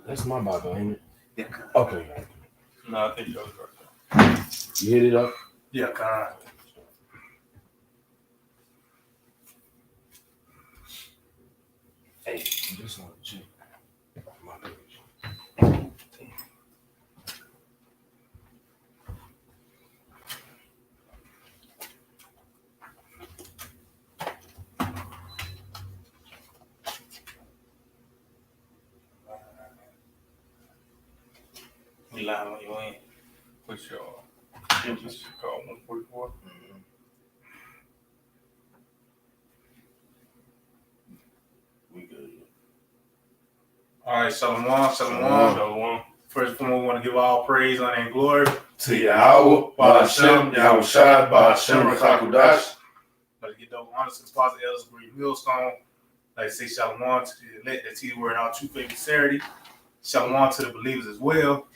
That's my Bible, ain't it? Yeah. Okay. No, I think yours right there. You hit it up? Yeah, God. Hey, just want to check my page. We lying when you in. What's your GMS call 144? We good. All right, Shalom. Shalom. First of all, we want to give all praise, honor, and glory To Yahweh, Ba'Shem, Yahweh Shai, Ba'Shem, Rakakudash. Let's get double honor to the Father, Elders, Green Millstone. Like say Shalom to the elect that see the word in all true faith and sincerity. Shalom to the believers as well.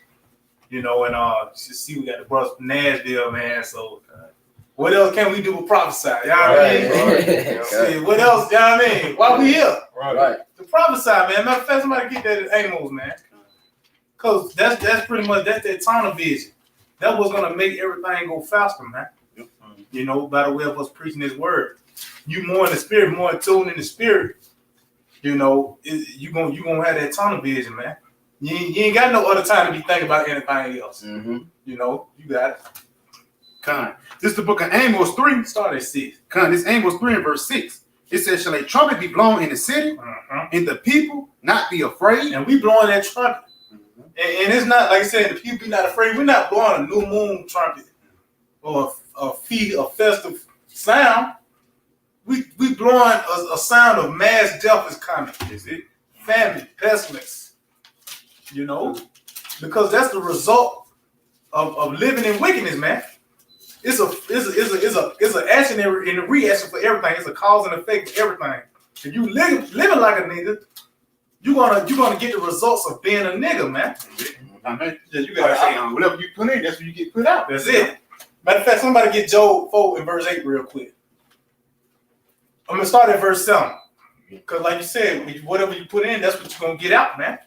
You know, and see we got the brothers from Nashville, man. So what else can we do but prophesy? You know what I mean? See, what else, you know what I mean? Why we here? Right. To prophesy, man. Matter of fact, somebody get that at Amos, man. Cause that's pretty much that tunnel vision. That was gonna make everything go faster, man. You know, by the way of us preaching this word. You more in the spirit, more in tune in the spirit. You know, you gonna have that tunnel vision, man. You ain't got no other time to be thinking about anything else. Mm-hmm. You know, you got it. Con. This is the book of Amos 3. Start at 6. Con, this Amos 3 and verse 6. It says, shall a trumpet be blown in the city, and the people not be afraid? And we blowing that trumpet. And it's not, like I said, the people be not afraid. We're not blowing a new moon trumpet or a festive sound. We blowing a sound of mass death is coming. Is it? Famine, pestilence. You know, because that's the result of living in wickedness, man. It's an action and a reaction for everything. It's a cause and effect for everything. If you living like a nigga, you're gonna get the results of being a nigga, man. You gotta say, whatever you put in, that's what you get put out. That's it. Matter of fact, somebody get Job 4 and verse 8 real quick. I'm gonna start at verse 7. Because like you said, whatever you put in, that's what you're gonna get out, man.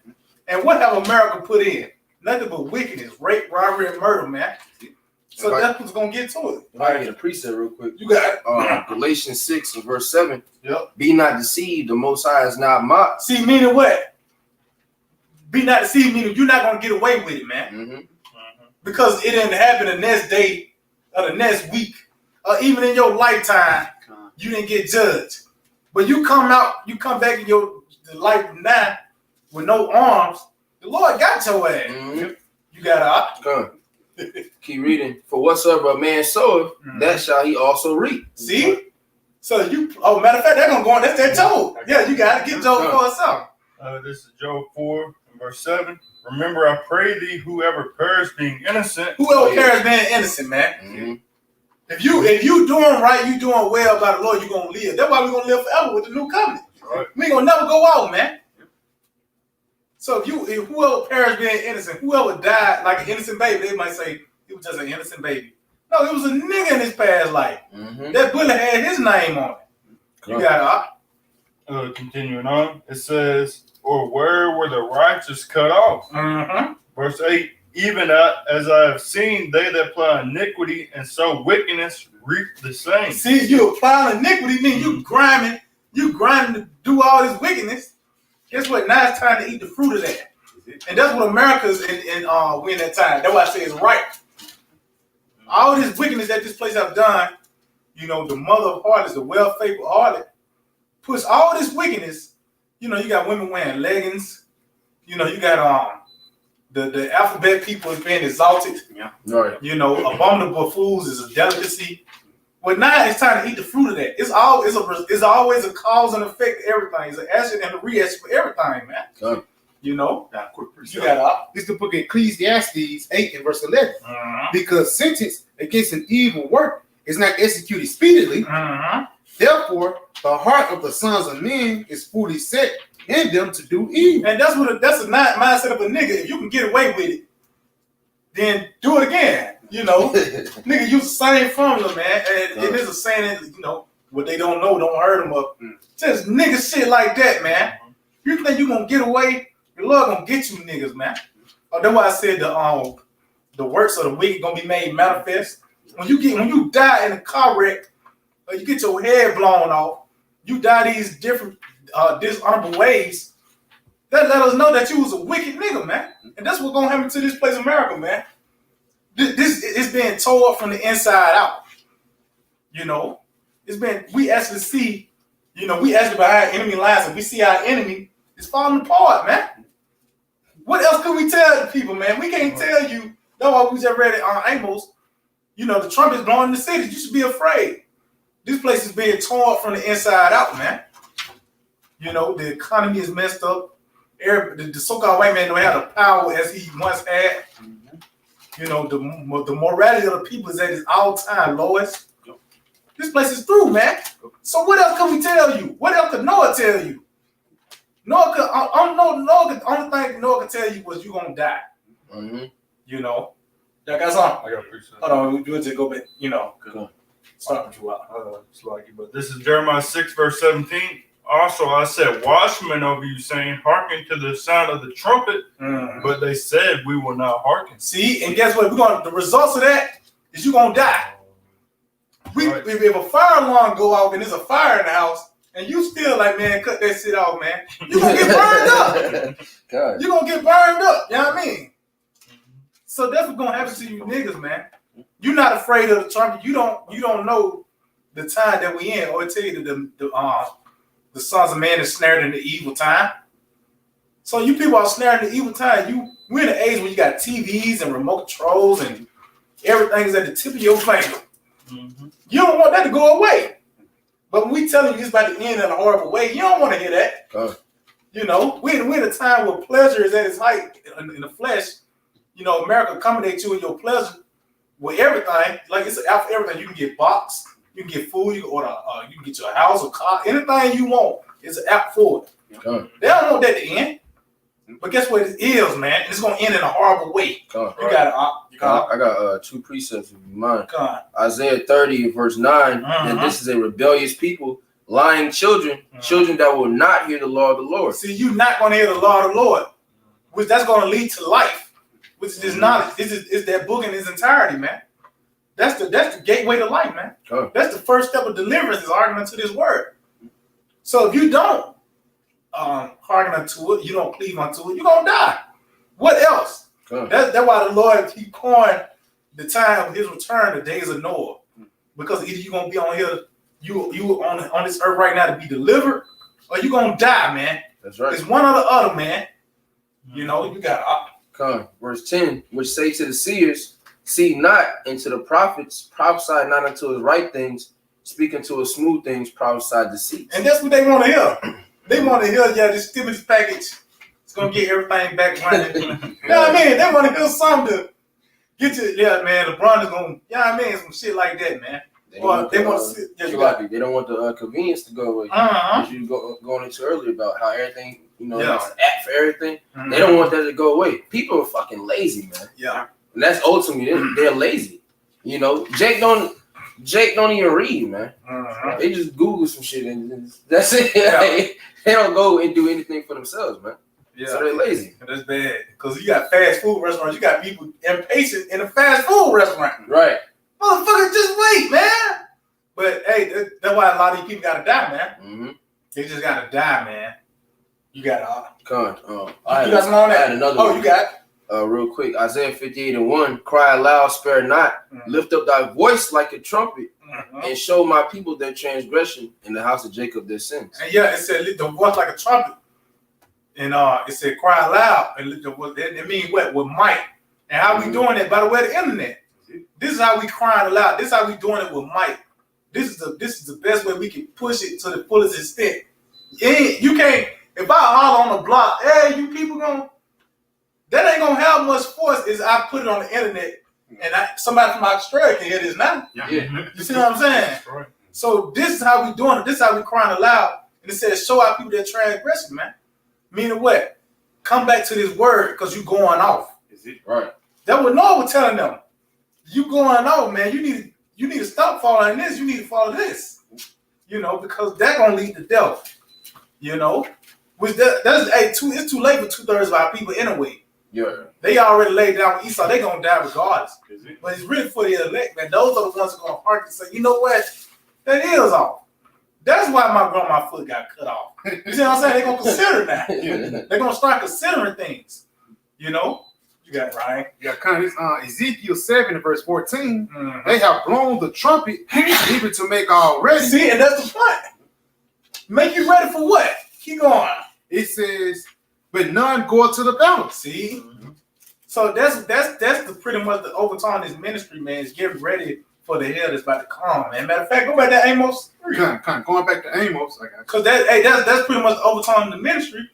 And what have America put in? Nothing but wickedness, rape, robbery, and murder, man. So that's what's gonna get to it. If I can get a precept real quick. You got it. Galatians 6 and verse 7. Yep. Be not deceived, the Most High is not mocked. See, meaning what? Be not deceived, meaning you're not gonna get away with it, man. Mm-hmm. Because it didn't happen the next day or the next week, or even in your lifetime, you didn't get judged. But you come back in your life now with no arms. The Lord got your ass. Mm-hmm. You got Come. Keep reading. For whatsoever a man soweth, that shall he also reap. See? So matter of fact, they're gonna go on. That's that Job. Yeah, you gotta get Job for itself. This is Job 4 and verse 7. Remember, I pray thee, whoever perished being innocent. Whoever perished being innocent, man. Mm-hmm. If you doing right, you doing well by the Lord, you're gonna live. That's why we're gonna live forever with the new covenant. Right. We ain't gonna never go out, man. So if whoever perished being innocent, whoever died like an innocent baby, they might say it was just an innocent baby. No, it was a nigga in his past life. Mm-hmm. That bullet had his name on it. You got it. Continuing on, it says, or where were the righteous cut off? Mm-hmm. Verse 8, even as I have seen, they that apply iniquity and sow wickedness reap the same. See, you applying iniquity, mean you grinding to do all this wickedness. Guess what? Now it's time to eat the fruit of that. And that's what America's in that time. That's why I say it's right. All this wickedness that this place have done, you know, the mother of harlots, the well-faithful harlot, puts all this wickedness. You know, you got women wearing leggings. You know, you got the alphabet people is being exalted. Yeah. Right. You know, abominable fools is a delicacy. Well, now it's time to eat the fruit of that. It's always a cause and effect to everything. It's an action and a reaction for everything, man. Okay. You know, You got this is the book of Ecclesiastes 8 and verse 11. Because sentence against an evil work is not executed speedily. Therefore, the heart of the sons of men is fully set in them to do evil. And that's a mindset of a nigga. If you can get away with it, then do it again. You know, nigga use the same formula, man. And it is a saying that, you know, what they don't know don't hurt them up. Just nigga shit like that, man. You think you gonna get away The Lord gonna get you niggas, man. Oh, that's why I said the works of the wicked gonna be made manifest. When you die in a car wreck, or you get your head blown off, you die these different dishonorable ways. That let us know that you was a wicked nigga, man. And that's what's gonna happen to this place, America, man. This is being tore up from the inside out. You know, we actually see, we actually behind enemy lines, and we see our enemy is falling apart, man. What else can we tell the people, man? We can't tell you. That's why we just read it on Amos. The trumpet's blowing in the cities. You should be afraid. This place is being torn up from the inside out, man. The economy is messed up. The so-called white man don't have the power as he once had. The morality of the people is at its all-time lowest. This place is through, man. So what else can we tell you? What else could Noah tell you? The only thing Noah could tell you was you're going to die. Mm-hmm. Y'all got something? I got a precept. Hold on, we'll just go back, start with you out. But this is Jeremiah 6, verse 17. Also, I said, watchmen over you, saying, hearken to the sound of the trumpet. But they said, we will not hearken. See, and guess what? The results of that is you're going to die. If a fire alarm go off and there's a fire in the house, and you still like, man, cut that shit off, man, you're going to get burned up. God. You're going to get burned up. You know what I mean? So that's what's going to happen to you niggas, man. You're not afraid of the trumpet. You don't know the time that we in. Or I tell you the sons of man is snared in the evil time. So you people are snared in the evil time. We're in an age where you got TVs and remote controls and everything's at the tip of your finger. Mm-hmm. You don't want that to go away. But when we telling you it's about to end in a horrible way, you don't want to hear that. We're in a time where pleasure is at its height in the flesh. America accommodates you in your pleasure with everything. Like it's out for everything. You can get box, you can get food, you can order, you can get your house or car, anything you want. It's an app for it. They don't want that to end. But guess what it is, man? It's gonna end in a horrible way. I got two precepts of mine. Isaiah 30, verse 9. And this is a rebellious people, lying children, children that will not hear the law of the Lord. See, you're not gonna hear the law of the Lord, which that's gonna lead to life, which is knowledge. Is that book in its entirety, man. That's the gateway to life, man. That's the first step of deliverance is arguing to this word. So if you don't hearken unto it, you don't cleave unto it, you're gonna die. What else? That's why the Lord keep calling the time of his return the days of Noah. Because either you're gonna be on here, you on this earth right now to be delivered, or you're gonna die, man. That's right. It's one or the other, man. You got verse 10, which say to the seers, see not, and to the prophets, prophesy not unto his right things, speak unto his smooth things, prophesy deceit. And that's what they want to hear. They want to hear, this stimulus package is going to get everything back running. You know what I mean? They want to hear something to get you, man, LeBron is going to, some shit like that, man. They want to see. They don't want the convenience to go away. As you going into earlier about how everything, there's an app for everything. They don't want that to go away. People are fucking lazy, man. Yeah. And that's ultimately, they're lazy. Jake don't even read, man. They just Google some shit and that's it. Yeah. They don't go and do anything for themselves, man. Yeah. So they're lazy. And that's bad. Because you got fast food restaurants. You got people impatient in a fast food restaurant. Right. Motherfucker, just wait, man. But, hey, that's why a lot of these people got to die, man. Mm-hmm. They just got to die, man. You got to... I got some on that? I had another one. You got real quick. Isaiah 58:1. Cry aloud, spare not. Lift up thy voice like a trumpet. And show my people their transgression, in the house of Jacob their sins. And it said lift the voice like a trumpet. And it said cry loud and lift the voice. It means what? With might. And how we doing that? By the way, the internet. This is how we crying aloud. This is how we doing it with might. This is the best way we can push it to the fullest extent. You can't, if I holler on the block, hey, you people that ain't gonna have much force as I put it on the internet. And somebody from Australia can hear this now. Yeah. You see what I'm saying? Right. So this is how we doing it. This is how we crying aloud. And it says, show our people their transgression, man. Meaning what? Come back to this word because you going off. Is it? Right. That's what Noah was telling them. You going off, man. You need to stop following this. You need to follow this. Because that's gonna lead to death. Which it's too late for 2/3 of our people anyway. Yeah. They already laid down with Esau. They're going to die regardless. But it's really for the elect, man. Those are the ones who are going to hearken and say, you know what? That is off. That's why my grandma's foot got cut off. You see what I'm saying? They're going to consider that. They're going to start considering things. You know? You got it, Ryan. Yeah, kind of Ezekiel 7 verse 14. They have blown the trumpet even to make all ready. See, and that's the point. Make you ready for what? Keep going. It says, but none go to the battle. See? So that's the pretty much the overtone of this ministry, man, is getting ready for the hell that's about to come, man. Matter of fact, go back to Amos 3. Kind of going back to Amos. Because that's pretty much the overtone of the ministry.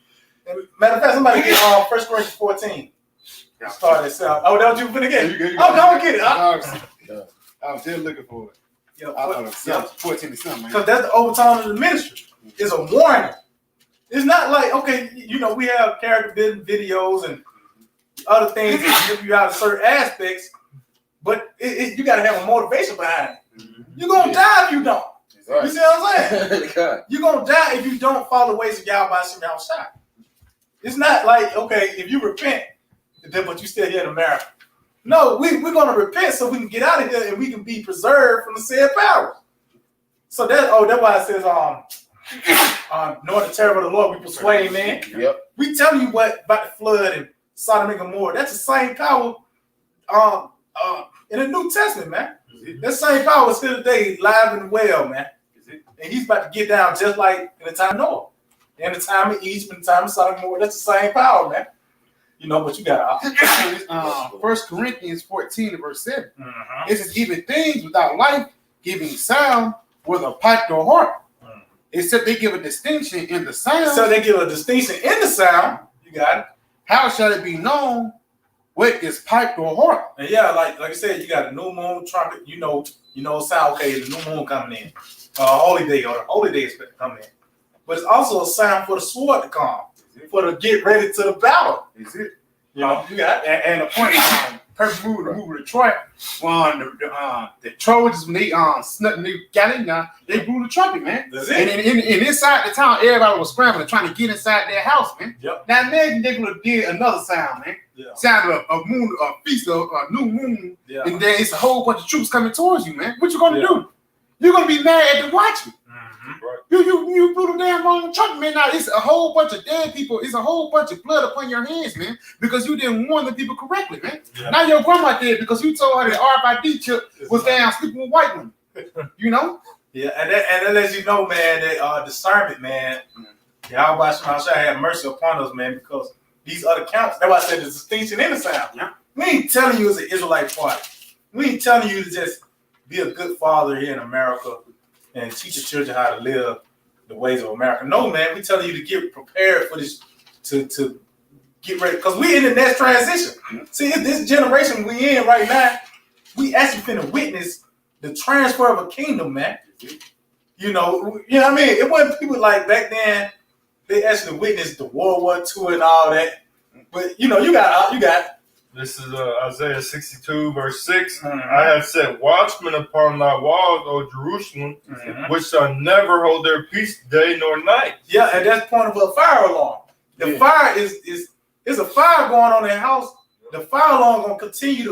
And matter of fact, somebody get 1 Corinthians 14. Start that sound. Oh, that what you finna get? Don't get it. I was just looking for it. Yeah, 14 to something. Because that's the overtone of the ministry. It's a warning. It's not like, okay, you know, we have character building videos and other things that give you out of certain aspects, but you got to have a motivation behind it. You're going to die if you don't. You see what I'm saying? You're going to die if you don't follow the ways of Yahweh Hashem Yahushua. It's not like, okay, if you repent, but you still here in America. No, we're going to repent so we can get out of here and we can be preserved from the said power. So that's why it says, knowing the terror of the Lord, we persuade, man. Yep. We telling you what about the flood and Sodom and Gomorrah. That's the same power in the New Testament, man. That same power is still today, live and well, man. And he's about to get down just like in the time of Noah. In the time of Egypt, in the time of Sodom and Gomorrah. That's the same power, man. You know, but you got 1 Corinthians 14 verse 7. It says, even things without life giving sound, whether a pipe or harp. Except they give a distinction in the sound. So they give a distinction in the sound. You got it. How shall it be known what is piped or harp? And yeah, like I said, you got a new moon trumpet. You know, sound okay. The new moon coming in, holy day or the holy day is coming in. But it's also a sound for the sword to come, for to get ready to the battle. Is it? You know, you got and the point perfect move to Troy. The Trojans when they snuck and they got in there, they blew the trumpet, man. That's it. And inside the town, everybody was scrambling, trying to get inside their house, man. Yep. Now imagine they would have did another sound, man. Yeah. Sound of a moon, a feast of a new moon, yeah. And then it's a whole bunch of troops coming towards you, man. What you gonna do? You're gonna be mad to watch it. Right. You blew the damn wrong trumpet, man. Now it's a whole bunch of dead people. It's a whole bunch of blood upon your hands, man, because you didn't warn the people correctly, man. Yeah. Now your grandma did because you told her that RFID chip was down sleeping with white women. You know? Yeah, and that lets you know, man, that discernment, man. Yahweh shall have mercy upon us, man, because these other counts. That's why I said the distinction in the sound. Yeah. We ain't telling you as an Israelite party. We ain't telling you to just be a good father here in America and teach your children how to live the ways of America. No, man, we telling you to get prepared for this, to get ready, because we in the next transition. See, this generation we in right now, we actually finna witness the transfer of a kingdom, man. You know what I mean? It wasn't people like back then. They actually witnessed the World War II and all that. But you got. This is Isaiah 62, verse 6. I have set watchmen upon thy walls, O Jerusalem, which shall never hold their peace day nor night. Yeah, and that's point of a fire alarm. The fire is a fire going on in the house. The fire alarm gonna continue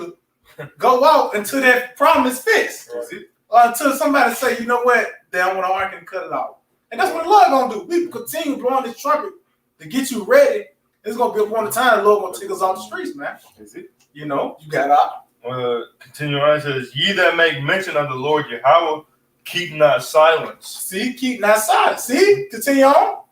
to go out until that problem is fixed. Until somebody say, you know what, they don't want to argue and cut it off. And that's what the Lord gonna do. We continue blowing this trumpet to get you ready. It's gonna be one time the Lord gonna take us off the streets, man. Is it? You know, you got out. Continue on. It says, ye that make mention of the Lord Yahweh, keep not silence. See, keep not silence. See, continue on.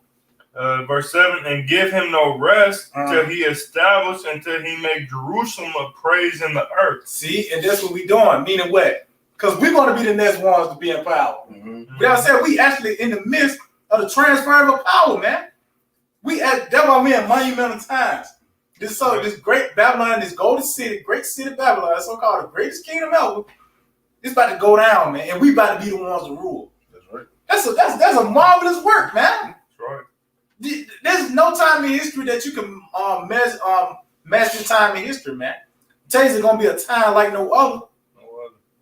Verse 7, and give him no rest till he establish, until he make Jerusalem a praise in the earth. See, and that's what we doing. Meaning what? Because we're going to be the next ones to be in power. But I said we actually in the midst of the transfer of power, man. That's why we in monumental times. This great Babylon, this golden city, great city Babylon, that's so-called the greatest kingdom ever. It's about to go down, man, and we about to be the ones to rule. That's right. That's a marvelous work, man. That's right. There's no time in history that you can measure time in history, man. Today's is gonna be a time like no other.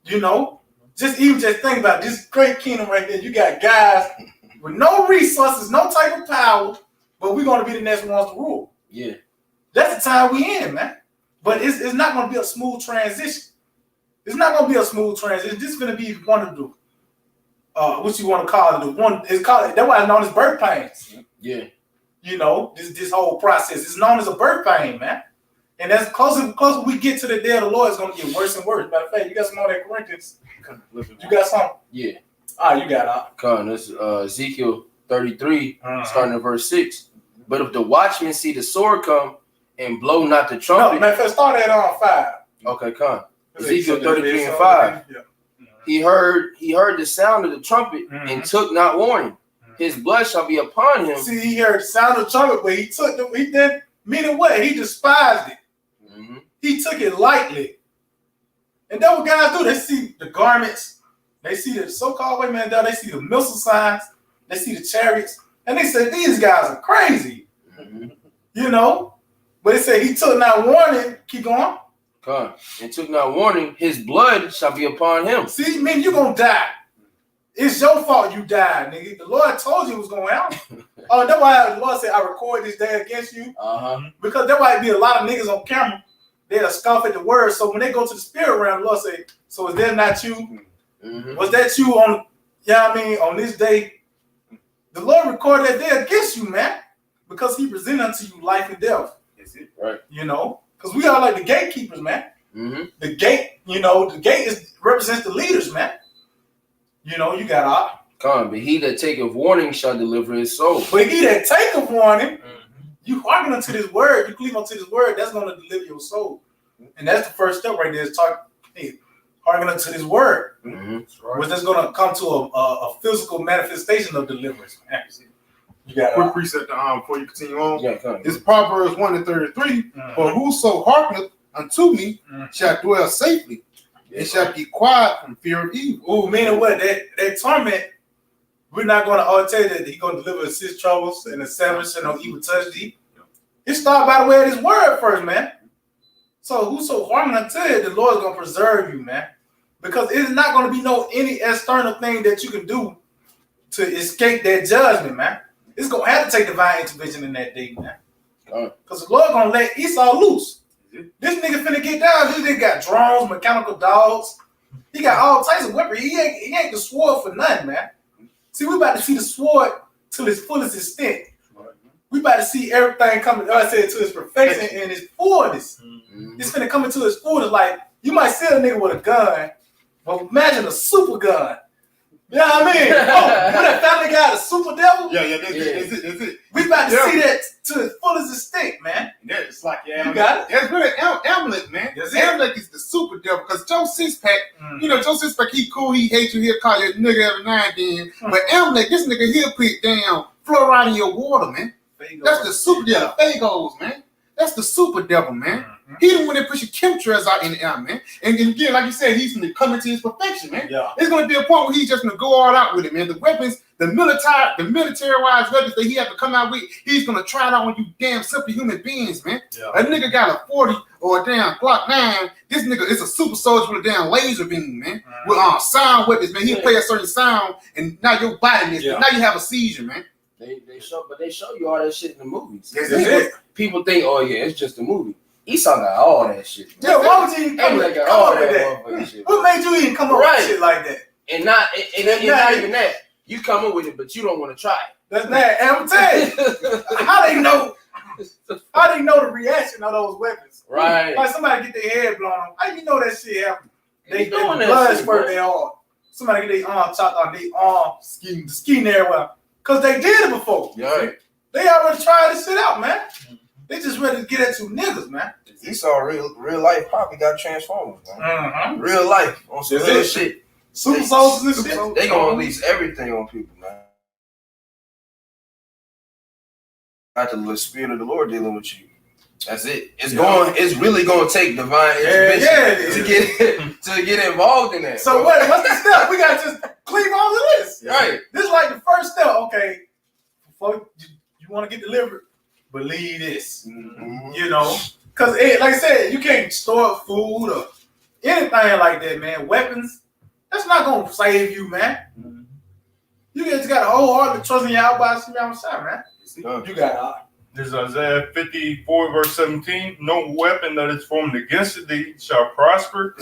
You know, just think about this great kingdom right there. You got guys with no resources, no type of power, but we're going to be the next ones to rule. Yeah. That's the time we in, man. But it's not going to be a smooth transition. It's not going to be a smooth transition. This is going to be one of the, what you want to call it, the one, it's called, that's why it's known as birth pains. Yeah. You know, this whole process is known as a birth pain, man. And as closer we get to the day of the Lord, it's going to get worse and worse. Matter of fact, you got some more that Corinthians. You got some? Yeah. You got it. Come on, this Ezekiel 33, starting at verse 6. But if the watchmen see the sword come and blow not the trumpet. No, matter of fact, start at 5. Okay, come. Ezekiel 33 and 5. Yeah. He heard the sound of the trumpet and took not warning. His blood shall be upon him. See, he heard the sound of the trumpet, but he didn't mean it what? He despised it. Mm-hmm. He took it lightly. And that's what guys do. They see the garments. They see the so-called white man down. They see the missile signs. They see the chariots. And they say, these guys are crazy. Mm-hmm. You know? But they say he took not warning. Keep going. Come. And took not warning. His blood shall be upon him. See, man, you're going to die. It's your fault you died, nigga. The Lord told you it was going to happen. That's why the Lord said, I record this day against you. Because there might be a lot of niggas on camera. They'll scoff at the word. So when they go to the spirit realm, the Lord say, so is that not you? Mm-hmm. Was that you on, on this day? The Lord recorded that day against you, man. Because he presented unto you life and death. That's it. Right. You know? Because we are like the gatekeepers, man. Mm-hmm. The gate, the gate represents the leaders, man. You know, you got Come, but he that taketh warning shall deliver his soul. But he that taketh warning, you hearken unto this word, you cleave unto this word, that's going to deliver your soul. And that's the first step right there is hearken unto this word. Mm-hmm. Which is going to come to a physical manifestation of deliverance. You got quick preset before you continue on. Yeah, it's Proverbs 1 and 33. For whoso hearkeneth unto me shall dwell safely. It shall be quiet from fear of evil. Oh, meaning what? That torment, we're not going to tell you that he's going to deliver us his troubles and the sevens and no evil touch thee. It started by the way of his word first, man. So whoso hearken unto it, the Lord's going to preserve you, man. Because it's not going to be any external thing that you can do to escape that judgment, man. It's going to have to take divine intervention in that day, man. Because the Lord going to let Esau loose. This nigga finna get down. This nigga got drones, mechanical dogs. He got all types of weaponry. He ain't the sword for nothing, man. See, we about to see the sword to its fullest extent. We about to see everything coming, I said, to its perfection and its fullness. It's finna come into its fullness. Like, you might see a nigga with a gun, but imagine a super gun. You know what I mean? When that family guy, the super devil? Yeah, that's it. We about to see that to its fullest extent, man. Yeah, it's like, you got it? That's really Amalek, man. Amalek is the super devil, because Joe Sixpack, Joe Sixpack, he cool, he hates you, he'll call you a nigga every now and then. But Amalek, this nigga, he'll put down fluoride in your water, man. That's the super devil. Phagos, man. That's the super devil, man. He the one that push your chemtrails out in the air, man. And again, like you said, he's going to come into his perfection, man. Yeah. It's going to be a point where he's just going to go all out with it, man. The weapons, the military-wise weapons that he have to come out with, he's going to try it out on you damn simple human beings, man. Yeah. A nigga got a 40 or a damn Glock 9. This nigga is a super soldier with a damn laser beam, man. With sound weapons, man. He'll play a certain sound, and now your body misses. Now you have a seizure, man. They show you all that shit in the movies. People think, oh yeah, it's just a movie. Esau got all that shit. Yeah, why would you even come up with that? Shit, what made you even come up with shit like that? And not even that. You come up with it, but you don't want to try it. That's not. And I'm telling you, how they know the reaction of those weapons? Right. Like somebody get their head blown off. How you know that shit happened? They doing that blood spurt their arm. Somebody get their arm chopped off, their arm skiing there well. Because they did it before. Yeah. They already tried this shit out, man. They just ready to get at you niggas, man. Esau real life probably got transformers, man. Real life on some real shit. Super soldiers and shit. They gonna release everything on people, man. Got the spirit of the Lord dealing with you. That's it. It's really gonna take divine intervention to get involved in that. So what's the step? We gotta just cleave all of this. Right. This is like the first step. Okay, before you want to get delivered, believe this. You know, because like I said, you can't store up food or anything like that, man. Weapons, that's not gonna save you, man. You just got a whole heart to trust in Yahweh, man. You got This is Isaiah 54, verse 17. No weapon that is formed against thee shall prosper,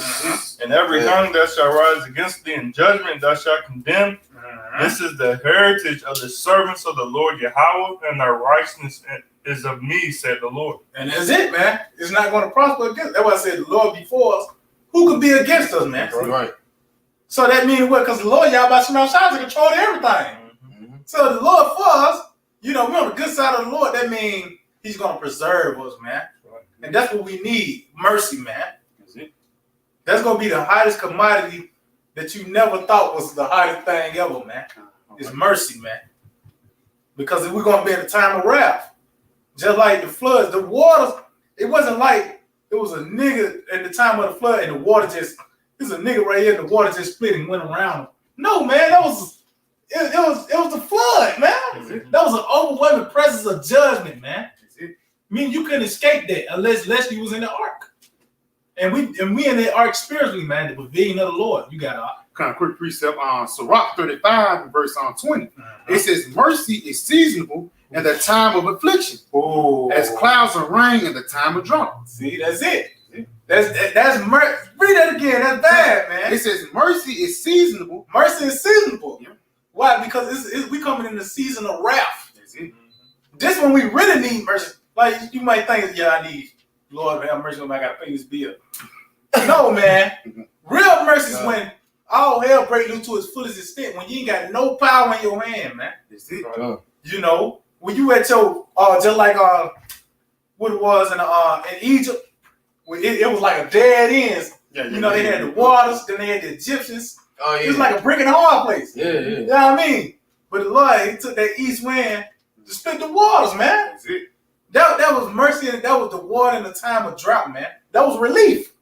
and every tongue that shall rise against thee in judgment thou shalt condemn. This is the heritage of the servants of the Lord Yahweh, and their righteousness is of me, said the Lord. And that's it, man. It's not going to prosper against. That's why I said the Lord before us. Who could be against us, man? Right. So that means what? Because the Lord Yahweh Shemel Shai is in control of everything. So the Lord for us, we're on the good side of the Lord. That means He's going to preserve us, man. And that's what we need. Mercy, man. That's going to be the highest commodity that you never thought was the hottest thing ever, man. It's mercy, man. Because if we're going to be in a time of wrath, just like the floods, the waters, it wasn't like it was a nigga at the time of the flood and the water just, there's a nigga right here and the water just split and went around him. No, man, it was the flood, man. That was an overwhelming presence of judgment, man. I mean, you couldn't escape that unless you was in the ark. And we in the ark spiritually, man, the pavilion of the Lord. You got kind of quick precept on Sirach 35 verse 20. It says, mercy is seasonable in the time of affliction, as clouds of rain in the time of drought. See, that's it. That's mercy. Read that again. That's bad, man. It says mercy is seasonable. Mercy is seasonable. Yeah. Why? Because we coming in the season of wrath. This one we really need mercy. Like you might think, yeah, I need Lord have mercy on me. I gotta pay this bill. No, man. Real mercy is when all hell breaks loose to its fullest extent. When you ain't got no power in your hand, man. When you at your just like what it was in Egypt, it was like a dead end. They had the waters, then they had the Egyptians. Oh, yeah. It was like a brick and a hard place. Yeah. You know what I mean? But the Lord, He took that east wind to split the waters, man. That's it. That was mercy, and that was the water in the time of drought, man. That was relief.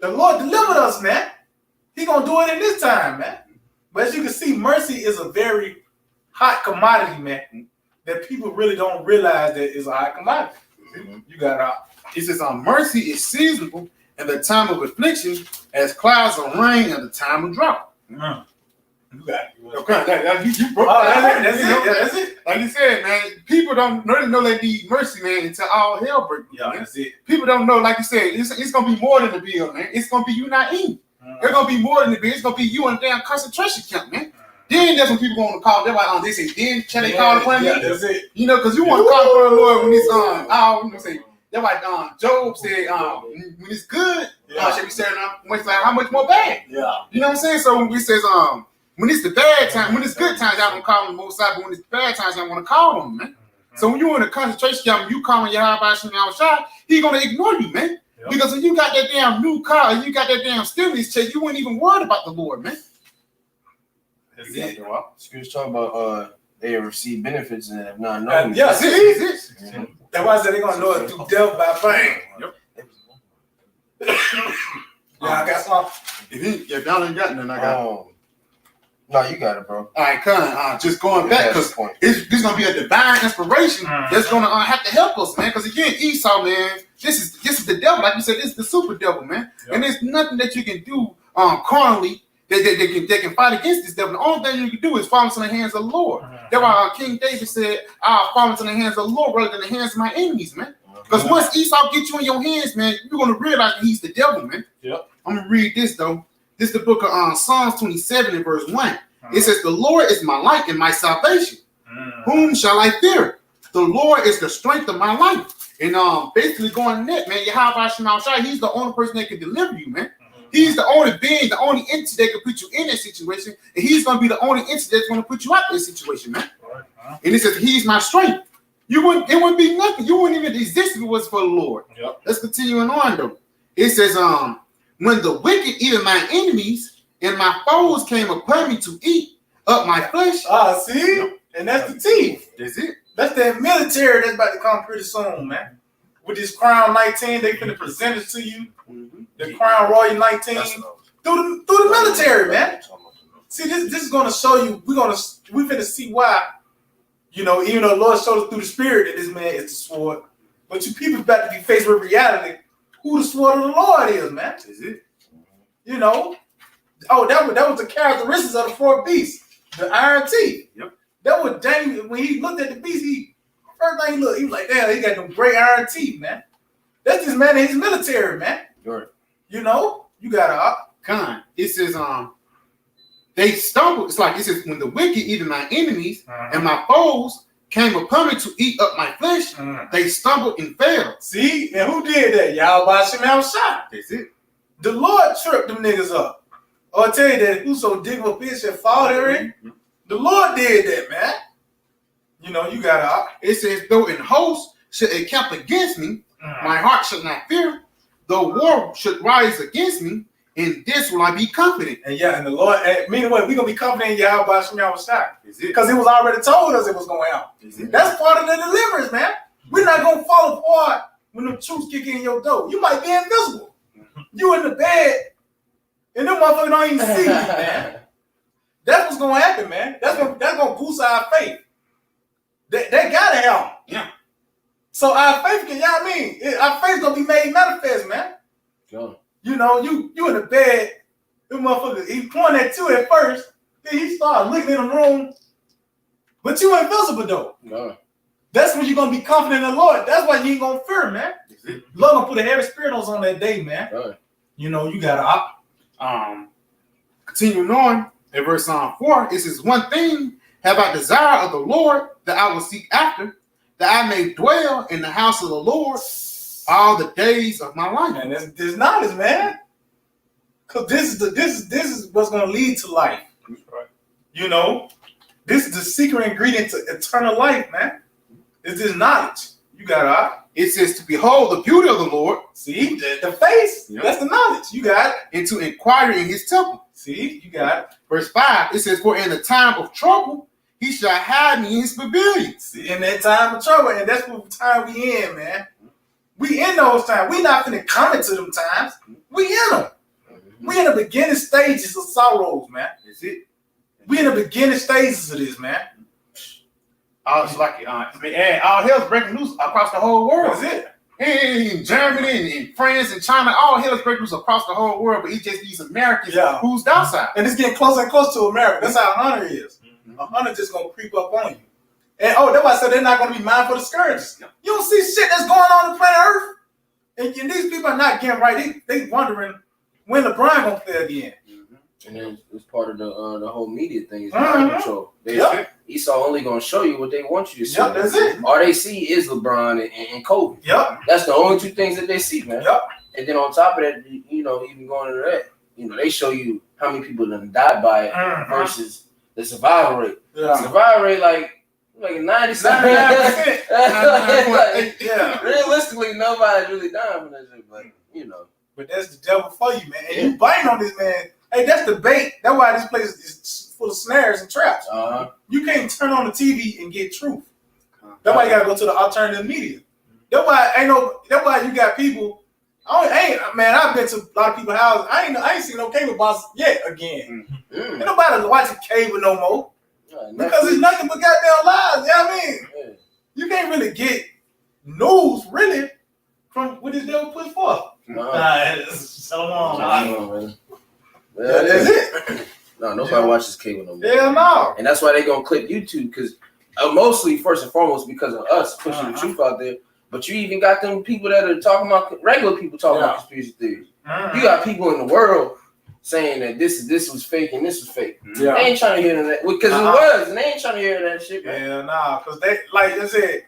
The Lord delivered us, man. He gonna do it in this time, man. But as you can see, mercy is a very hot commodity, man. That people really don't realize that it's a hot commodity. You got it says mercy is seasonable in the time of affliction, as clouds of rain in the time of drought. You got it. Okay, you broke that's it. Like you said, man, people don't really know they need mercy, man, until all hell breaks. Yeah, that's it. People don't know, like you said, it's gonna be more than the bill, man. It's gonna be you not eating. It's gonna be more than the bill. It's gonna be you in a damn concentration camp, man. Then that's when people want to call. They're like, they say, then shall they call upon me? That's it. Because you want to call upon the Lord when it's say. They're like Job said, when it's good, shall we say like how much more bad? Yeah. You know what I'm saying? So when it says when it's the bad time, when it's good times, y'all don't call them most side, but when it's bad times, y'all want to call them, man. So when you're in a concentration camp, you calling Yahweh Shemel Shai, He gonna ignore you, man. Yep. Because if you got that damn new car, you got that damn stimulus check, you wouldn't even worry about the Lord, man. That's it. Scriptures talk about they receive benefits and have not known. That's why I said they're gonna know it through death by pain. Yep. I got some. If y'all ain't got none, I got. No, you got it, bro. All right, just going back, because this is going to be a divine inspiration that's going to have to help us, man. Because again, Esau, man, this is the devil. Like you said, this is the super devil, man. Yep. And there's nothing that you can do carnally that can fight against this devil. The only thing you can do is fall into the hands of the Lord. That's why King David said, I'll fall into the hands of the Lord rather than the hands of my enemies, man. Because once Esau gets you in your hands, man, you're going to realize that he's the devil, man. Yep. I'm going to read this, though. This is the book of Psalms 27 and verse 1. It says, the Lord is my light and my salvation. Whom shall I fear? The Lord is the strength of my life. And basically going net, man, Yahweh Shemel Shai, He's the only person that can deliver you, man. He's the only being, the only entity that can put you in that situation. And He's going to be the only entity that's going to put you out of this situation, man. And it says, He's my strength. It wouldn't be nothing. You wouldn't even exist if it was for the Lord. Yep. Let's continue on, though. It says, when the wicked, even my enemies, and my foes came upon me to eat up my flesh. See? Yep. And that's the teeth. That's it. That's that military that's about to come pretty soon, man. With this Crown 19, they finna present it to you. The Crown Royal 19 through the military, man. See, this is gonna show you. We're finna see why. Even though the Lord showed us through the Spirit that this man is the sword, but you people about to be faced with reality. Who the sword of the Lord is, man? Is it? Oh, that was the characteristics of the fourth beast, the iron teeth. Yep. That was Daniel. When he looked at the beast, first thing he looked, he was like, damn, he got them great iron teeth, man. That's this man in his military, man. Right. You know, you got it says, they stumbled. It's like it says, when the wicked, even my enemies and my foes, came upon me to eat up my flesh, they stumbled and fell. See, and who did that? Y'all by Shemal Shah. That's it. The Lord tripped them niggas up. Oh, I tell you that whoso dig a fish and fall therein, the Lord did that, man. You know, you got It says, though in hosts should encamp against me, my heart should not fear. Though war should rise against me, in this will I be confident. And yeah, and the Lord, meanwhile, we're going to be confident in Yahweh by Shemal Shah. Because it was already told us it was going out. That's part of the deliverance, man. We're not going to fall apart when the truth kick in your door. You might be invisible. You in the bed, and them motherfuckers don't even see you, man. That's what's going to happen, man. That's going to boost our faith. They got to help. Yeah. So our faith can, you know what I mean? Our faith's going to be made manifest, man. Sure. You know, you in the bed, them motherfuckers, he pointed at you at first, then he started looking in the room, but you invisible though. No. That's when you're going to be confident in the Lord. That's why you ain't going to fear, man. Lord going to put a heavy spirit on us on that day, man. Right. You know, you got to continuing on in verse 4, it says, one thing have I desire of the Lord that I will seek after, that I may dwell in the house of the Lord all the days of my life. And this knowledge, man. Because this is what's going to lead to life. Right. You know, this is the secret ingredient to eternal life, man. It's this knowledge. You got It says to behold the beauty of the Lord. See, the face. Yep. That's the knowledge. You got it. And to inquire in his temple. See, you got it. Verse 5, it says, for in the time of trouble, he shall hide me in his pavilion. See, in that time of trouble, and that's what time we in, man. We in those times. We not finna come into them times. We in them. We in the beginning stages of sorrows, man. That's it. We in the beginning stages of this, man. It's like all hell's breaking loose across the whole world. That's it. In Germany and in France and China, all hell's breaking loose across the whole world, but it's just these Americans who's docile. And it's getting closer and closer to America. That's how 100 is. 100 just gonna creep up on you. And that's why I said they're not gonna be mindful of the scourges. You don't see shit that's going on the planet Earth. And these people are not getting right. They wondering when LeBron gonna play again. And then it's part of the whole media thing. Is mind control. Esau only gonna show you what they want you to see. Yep, that's it. All they see is LeBron and Kobe. Yep. That's the only two things that they see, man. Yep. And then on top of that, you know, even going into that, you know, they show you how many people done died by it versus the survival rate. Yeah. Survival rate like 97%. Yeah. Realistically, nobody's really dying from that shit, but you know. But that's the devil for you, man. And you biting on this man. Hey, that's the bait. That's why this place is full of snares and traps. You can't turn on the TV and get truth. That's why you gotta go to the alternative media. That's why you got people. I've been to a lot of people's houses. I ain't seen no cable box yet again. Ain't nobody watching cable no more. Because it's nothing but goddamn lies. You know what I mean? Yeah. You can't really get news really from what this devil put forth. So long. That's it. No, nobody watches cable no more. Hell no. And that's why they gonna clip YouTube, because mostly first and foremost because of us pushing the truth out there. But you even got them people that are talking about regular people talking about conspiracy theories. You got people in the world saying that this was fake and this was fake. They ain't trying to hear that because it was, and they ain't trying to hear that shit, man. Hell nah, because they, like I said,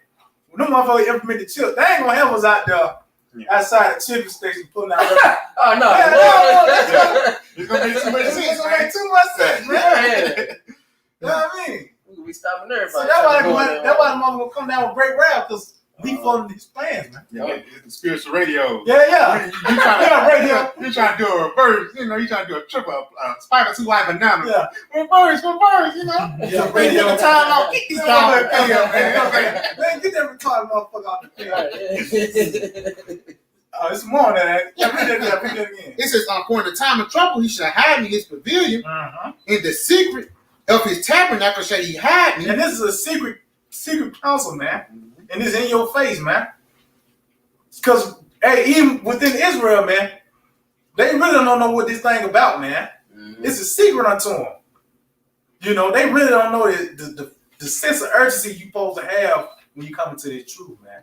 when them motherfuckers implement the chip, they ain't gonna have us out there outside the chipping station pulling out. Oh no, it's gonna make too much sense. It's gonna make too much sense, man. You know what I mean? We stopping everybody. So that's why the motherfucker gonna come down with great rap, because we following these plans, man. It's the spiritual radio. Yeah. You're trying to do a reverse, you know, you're trying to do a triple, spider 2 white banana. Yeah. Reverse, you know. Yeah, radio time out. Kick these guys out. Man, get that retarded motherfucker out the field. It's more than that. Yeah, read that again. It says, for in the time of trouble, he shall hide me in his pavilion. In the secret of his tabernacle shall he hide me. And this is a secret counsel, man. And it's in your face, man. Because even within Israel, man, they really don't know what this thing about, man. It's a secret unto them. You know, they really don't know the the sense of urgency you supposed to have when you come into this truth, man.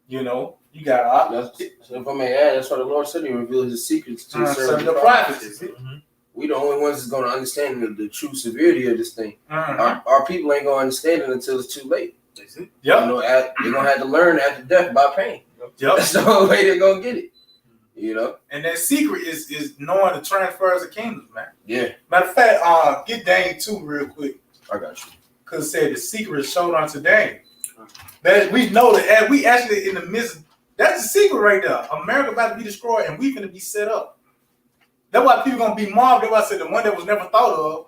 You know, you got so if I may add, that's why the Lord said He revealed His secrets to His servants, the prophets. We the only ones that's gonna understand the true severity of this thing. Our people ain't gonna understand it until it's too late. Yep. You know, they're gonna have to learn after death by pain. Yep. That's the only way they're gonna get it. You know, and that secret is knowing the transfers of kingdoms, man. Yeah. Matter of fact, get Daniel 2 real quick. I got you. Because it said the secret is shown unto Daniel. That we know that we actually in the midst. That's the secret right there. America about to be destroyed, and we gonna be set up. That's why people gonna be mobbed. That's why I said the one that was never thought of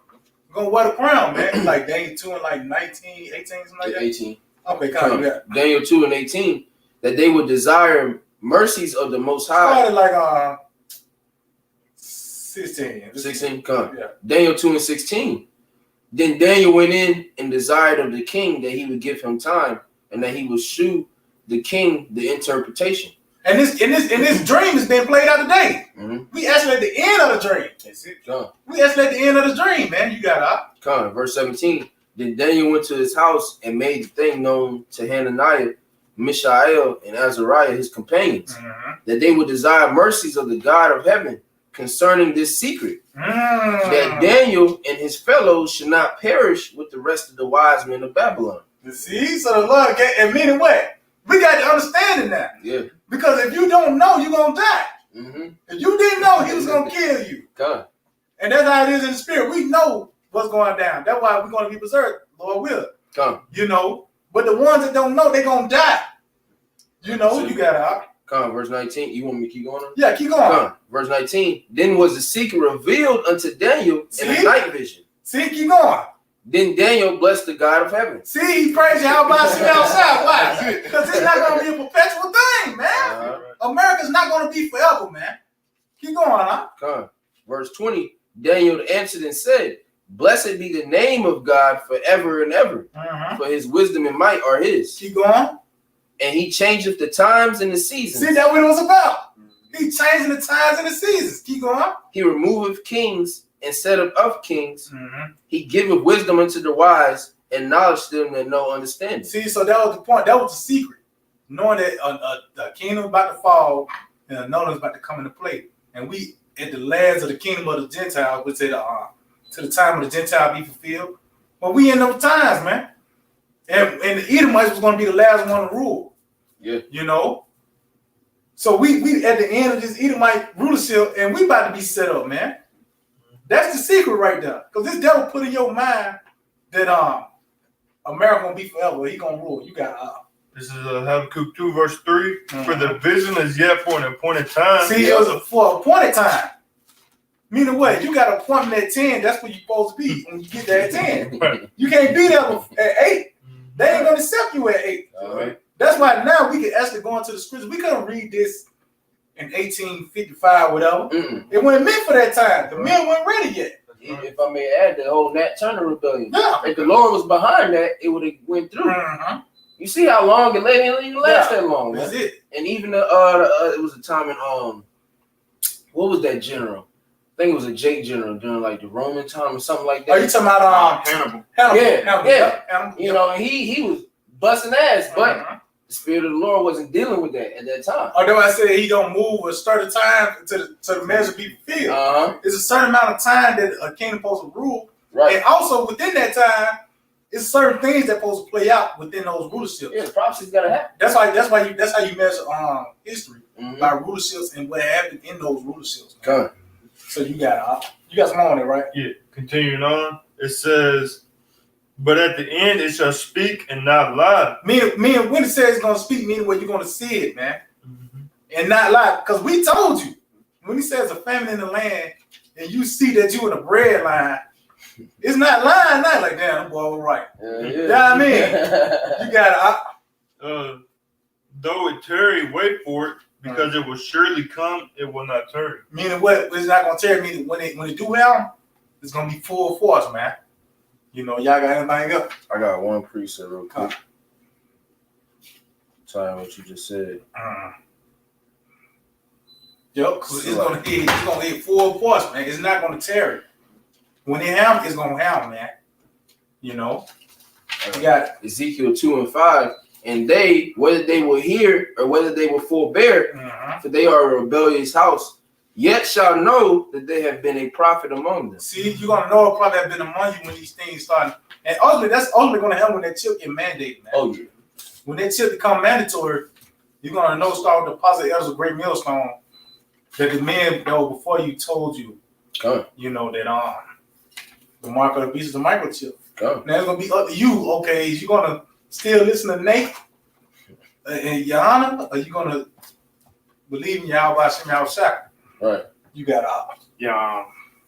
gonna wear the crown, man. Like Daniel 2 and like 19, 18, something like that. 18. Okay, come on. Daniel 2 and 18, that they would desire mercies of the Most High. Started like 16. 16, come. Yeah. Daniel 2 and 16. Then Daniel went in and desired of the king that he would give him time and that he would shew the king the interpretation. And this dream is being played out today. Mm-hmm. We actually at the end of the dream. That's it. Come. We actually at the end of the dream, man. You got up. Come. Verse 17. Then Daniel went to his house and made the thing known to Hananiah, Mishael, and Azariah, his companions, that they would desire mercies of the God of heaven concerning this secret, that Daniel and his fellows should not perish with the rest of the wise men of Babylon. You see, so the Lord and meaning what? We got to understand it now. Yeah. Because if you don't know, you're going to die. Mm-hmm. If you didn't know, He was going to kill you. God. And that's how it is in the spirit. We know what's going down. That's why we're going to be preserved, Lord will. Come. You know, but the ones that don't know, they're going to die. You know, so you got to. Come, verse 19. You want me to keep going? Yeah, keep going. Come, verse 19. Then was the secret revealed unto Daniel in a night vision. See, keep going. Then Daniel blessed the God of heaven. See, he praised you how about sitting outside. Why? Because it's not going to be a perpetual thing, man. America's not going to be forever, man. Keep going, huh? Come. Verse 20. Daniel answered and said, blessed be the name of God forever and ever, for His wisdom and might are His. Keep going. And He changeth the times and the seasons. See, that's what it was about. He changing the times and the seasons. Keep going. He removeth kings instead of kings. He giveth wisdom unto the wise and knowledge to them that know understanding. See, so that was the point. That was the secret. Knowing that the kingdom about to fall and another is about to come into play. And we at the last of the kingdom of the Gentiles, which said to the time of the Gentile be fulfilled. But we in those times, man. And the Edomites was going to be the last one to rule. Yeah. You know? So we at the end of this Edomite rulership, and we about to be set up, man. That's the secret right there. Because this devil put in your mind that America gonna be forever. He gonna rule. You got This is Habakkuk 2 verse 3. For the vision is yet for an appointed time. See, it was for an appointed time. Meaning what? You got an appointment at 10. That's where you're supposed to be when you get there at 10. Right. You can't be there at 8. They ain't gonna accept you at 8. All right. That's why now we can actually go into the scriptures. We couldn't read this in 1855, whatever. It wasn't meant for that time. The men weren't ready yet. If I may add, the whole Nat Turner rebellion. Yeah. If the Lord was behind that, it would have went through. You see how long it didn't last that long, man. That's it. And even it was a time in what was that general? I think it was a Jake general during like the Roman time or something like that. Are you talking about Hannibal? Hannibal. You know, and he was busting ass, but the Spirit of the Lord wasn't dealing with that at that time. Although I said He don't move a certain time to the measure be fulfilled. It's a certain amount of time that a kingdom supposed to rule. Right. And also within that time, it's certain things that supposed to play out within those rulerships. Yeah, the prophecy's gotta happen. That's how you measure history by rulerships and what happened in those rulerships. Come. So you got some more on it, right? Yeah. Continuing on, it says, but at the end it shall speak and not lie. Meaning when it says it's gonna speak, meaning what you're gonna see it, man. And not lie. Because we told you, when He says a famine in the land and you see that you in the bread line, it's not lying, not like damn, boy, all right. Yeah. You know what I mean? You got though it tarry, wait for it, because it will surely come, it will not tarry. meaning what it's not gonna tarry, meaning when it do happen, it's gonna be full force, man. You know, y'all got anything else? I got one preset real quick. Sorry what you just said. Yep, because it's gonna hit full force, man. It's not gonna tarry. When it happens, it's gonna happen, man. You know. You got Ezekiel 2 and 5. And they, whether they will hear or whether they will forbear, for they are a rebellious house, yet shall know that they have been a prophet among them. See, you're gonna know a prophet have been among you when these things start. And ultimately, that's ultimately gonna happen when that chip get mandated, man. Oh yeah. When that chip become mandatory, you're gonna know, start with the positive elders of great millstone, that the men that were before you told you, you know, that the mark of the beast is a microchip. Now it's gonna be up to you, okay, is you gonna still listen to Nate and Johanna, or you gonna believe in Yahweh Hashem Yahushua? Right. You got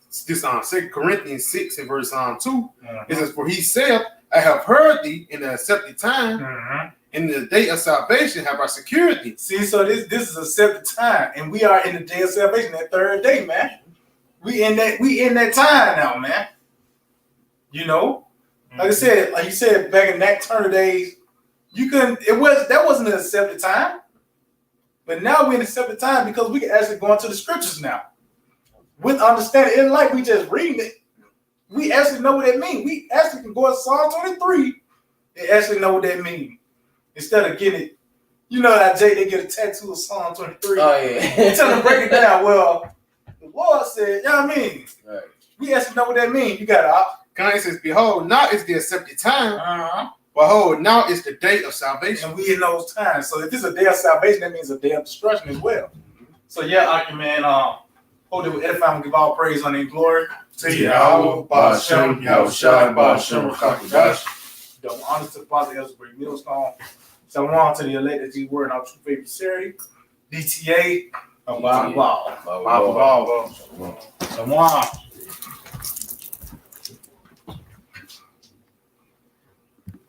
This 2 Corinthians 6 and verse 2. It says, "For he said, I have heard thee in the accepted time, in the day of salvation have I secured thee." See, so this is a accepted time, and we are in the day of salvation, that third day, man. We in that time now, man. You know, like I said, like you said back in that turn of days, that wasn't an accepted time. But now we're in accepted time because we can actually go into the scriptures now. With understanding, it's like we just reading it. We actually know what that means. We actually can go to Psalm 23 and actually know what that means. Instead of getting it, you know that Jay, they get a tattoo of Psalm 23. Oh yeah. Tell them to break it down. Well, the Lord said, you know what I mean? Right. We actually know what that means. You got It says, "Behold, now is the accepted time. Behold, now is the day of salvation." and we in those times. So if it's a day of salvation, that means a day of destruction as well. So yeah, Aki, man, hope that we edify and give all praise, honor, and glory to Yahweh, Ba'ashem, Yahushua, Ba'ashem, Rakakadash. Double honor to the Father, Elder Great Millstone. Shalom to the elect that you were in our true faith sincerity. DTA, Shalom.